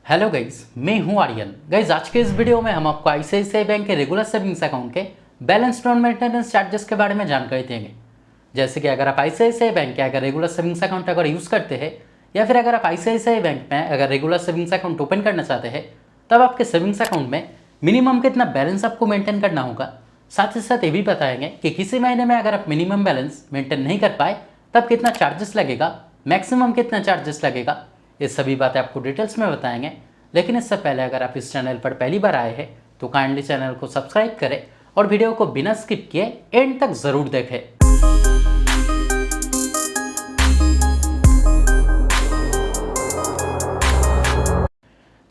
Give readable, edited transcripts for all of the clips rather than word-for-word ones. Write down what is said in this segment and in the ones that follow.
Hello guys, मैं हूं Aryan. Guys, आज के इस वीडियो में हम आपको आईसीआईसीआई बैंक के रेगुलर सेविंग्स अकाउंट के बैलेंस नॉन मेंटेनेंस चार्जेस के बारे में जानकारी देंगे। जैसे कि अगर आप आईसीआईसीआई बैंक के अगर रेगुलर सेविंग्स अकाउंट अगर यूज़ करते हैं या फिर अगर आप आईसीआईसीआई बैंक में अगर रेगुलर सेविंग्स अकाउंट ओपन करना चाहते हैं, तब आपके सेविंग्स अकाउंट में मिनिमम कितना बैलेंस आपको मेंटेन करना होगा। साथ ही साथ ये भी बताएंगे कि किसी महीने में अगर आप मिनिमम बैलेंस मेंटेन नहीं कर पाए तब कितना चार्जेस लगेगा, मैक्सिमम कितना चार्जेस लगेगा। ये सभी बातें आपको डिटेल्स में बताएंगे। लेकिन इससे पहले अगर आप इस चैनल पर पहली बार आए हैं तो काइंडली चैनल को सब्सक्राइब करें और वीडियो को बिना स्किप किए एंड तक जरूर देखें।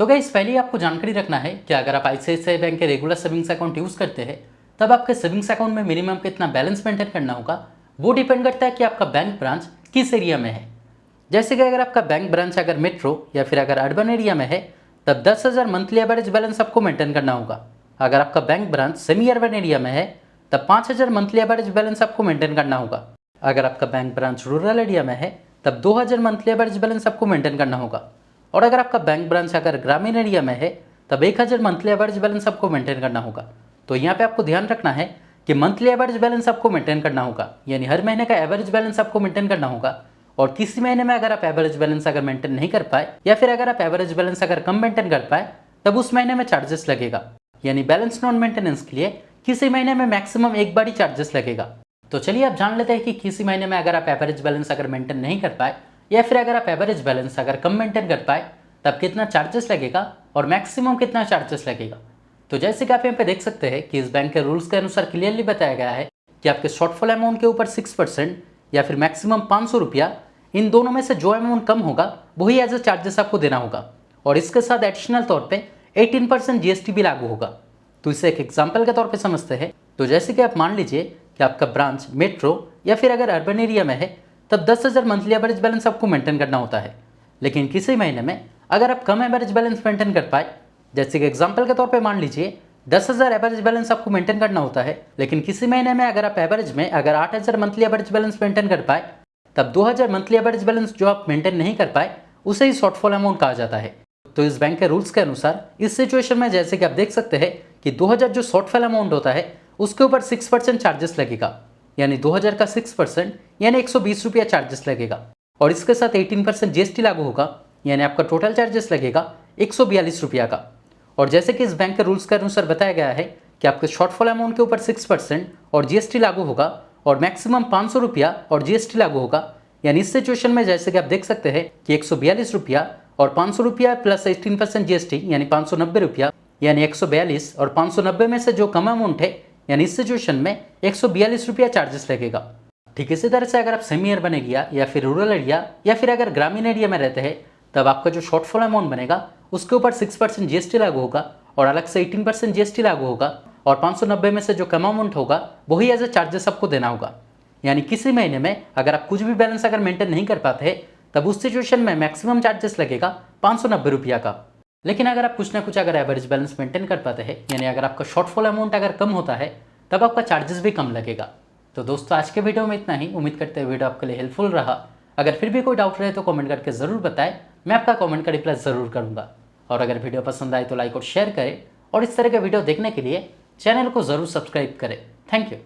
तो गाइस, पहले आपको जानकारी रखना है कि अगर आप आईसीआईसीआई बैंक के रेगुलर सेविंग्स अकाउंट यूज करते हैं तब आपके सेविंग्स अकाउंट में मिनिमम कितना बैलेंस मेंटेन करना होगा। वो डिपेंड करता है कि आपका बैंक ब्रांच किस एरिया में है। जैसे कि अगर आपका बैंक ब्रांच अगर मेट्रो या फिर अगर अर्बन एरिया में है तब 10,000 मंथली एवरेज बैलेंस आपको मेंटेन करना होगा। अगर आपका bank branch semi urban area में है तब 5,000 मंथली एवरेज बैलेंस आपको मेंटेन करना होगा। अगर आपका बैंक ब्रांच रूरल एरिया में है तब 2,000 मंथली एवरेज बैलेंस आपको मेंटेन करना होगा। और अगर आपका बैंक ब्रांच अगर ग्रामीण एरिया में है तब 1,000 मंथली एवरेज बैलेंस आपको मेंटेन करना होगा। तो यहाँ पे आपको ध्यान रखना है कि मंथली एवरेज बैलेंस आपको मेंटेन करना होगा, यानी हर महीने का एवरेज बैलेंस आपको मेंटेन करना होगा। और किसी महीने में अगर आप एवरेज बैलेंस अगर मेंटेन नहीं कर पाए या फिर अगर आप एवरेज बैलेंस अगर कम मेंटेन कर पाए तब उस महीने में चार्जेस लगेगा। यानी बैलेंस नॉन मेंटेनेंस के लिए किसी महीने में मैक्सिमम एक बार ही चार्जेस लगेगा। तो चलिए आप जान लेते हैं कि किसी महीने में अगर आप एवरेज बैलेंस अगर मेंटेन नहीं कर पाए या फिर अगर आप एवरेज बैलेंस अगर कम मेंटेन कर पाए तब कितना चार्जेस लगेगा और मैक्सिमम कितना चार्जेस लगेगा। तो जैसे कि आप यहाँ पे देख सकते हैं कि इस बैंक के रूल्स के अनुसार क्लियरली बताया गया है कि आपके शॉर्टफॉल अमाउंट के ऊपर 6% या फिर मैक्सिमम 500 रुपया, इन दोनों में से जो अमाउंट कम होगा वही एज अ चार्जेस आपको देना होगा। और इसके साथ एडिशनल तौर पे 18% जीएसटी भी लागू होगा। तो इसे एक एग्जांपल के तौर पे समझते हैं। तो जैसे कि आप मान लीजिए कि आपका ब्रांच मेट्रो या फिर अगर अर्बन एरिया में है तब 10,000 मंथली एवरेज बैलेंस आपको मेंटेन करना होता है। लेकिन किसी महीने में अगर आप कम एवरेज बैलेंस मेंटेन कर पाए, जैसे कि एग्जाम्पल के तौर पर मान लीजिए 10,000 एवरेज बैलेंस आपको मेंटेन करना होता है, लेकिन किसी महीने में अगर आप एवरेज में अगर 8,000 मंथली एवरेज बैलेंस मेंटेन कर पाए तब 2,000 मंथली एवरेज बैलेंस जो आप मेंटेन नहीं कर पाए उसे ही शॉर्टफॉल अमाउंट कहा जाता है। तो इस बैंक के रूल्स के अनुसार इस सिचुएशन में जैसे कि आप देख सकते हैं कि 2,000 जो शॉर्टफॉल अमाउंट होता है उसके ऊपर 6% चार्जेस लगेगा, यानी 2,000 का 6% यानी 120 रुपया चार्जेस लगेगा। और इसके साथ 18% जीएसटी लागू होगा, यानी आपका टोटल चार्जेस लगेगा 142 रुपया का। और जैसे कि इस बैंक के रूल्स के अनुसार बताया गया है कि आपके शॉर्टफॉल अमाउंट के ऊपर 6% और जीएसटी लागू होगा और मैक्सिमम 500 रुपया और जीएसटी लागू होगा। यानी इस सिचुएशन में जैसे कि आप देख सकते हैं कि 142 रुपया और 500 रुपया प्लस 18% जीएसटी यानी 590 रुपया, यानी 142 और 590 में से जो कम अमाउंट है यानी इस सिचुएशन में 142 रुपया चार्जेस लगेगा। ठीक इसी तरह से अगर आप सेमी अर्बन एरिया या फिर रूरल एरिया या फिर अगर ग्रामीण एरिया में रहते हैं तब आपका जो शॉर्टफॉल अमाउंट बनेगा उसके ऊपर 6% जीएसटी लागू होगा और अलग से 18% जीएसटी लागू होगा और 590 में से जो कम अमाउंट होगा वही एज ए चार्जेस आपको देना होगा। यानी किसी महीने में अगर आप कुछ भी बैलेंस अगर मेंटेन नहीं कर पाते तब उस सिचुएशन में मैक्सिमम चार्जेस लगेगा 590 रुपया का। लेकिन अगर आप कुछ ना कुछ अगर एवरेज बैलेंस मेंटेन कर पाते हैं, यानी अगर आपका शॉर्टफॉल अमाउंट अगर कम होता है तब आपका चार्जेस भी कम लगेगा। तो दोस्तों, आज के वीडियो में इतना ही। उम्मीद करते हैं वीडियो आपके लिए हेल्पफुल रहा। अगर फिर भी कोई डाउट रहे तो कमेंट करके ज़रूर बताएं, मैं आपका कमेंट का रिप्लाई ज़रूर करूँगा। और अगर वीडियो पसंद आए तो लाइक और शेयर करें और इस तरह के वीडियो देखने के लिए चैनल को ज़रूर सब्सक्राइब करें। Thank you.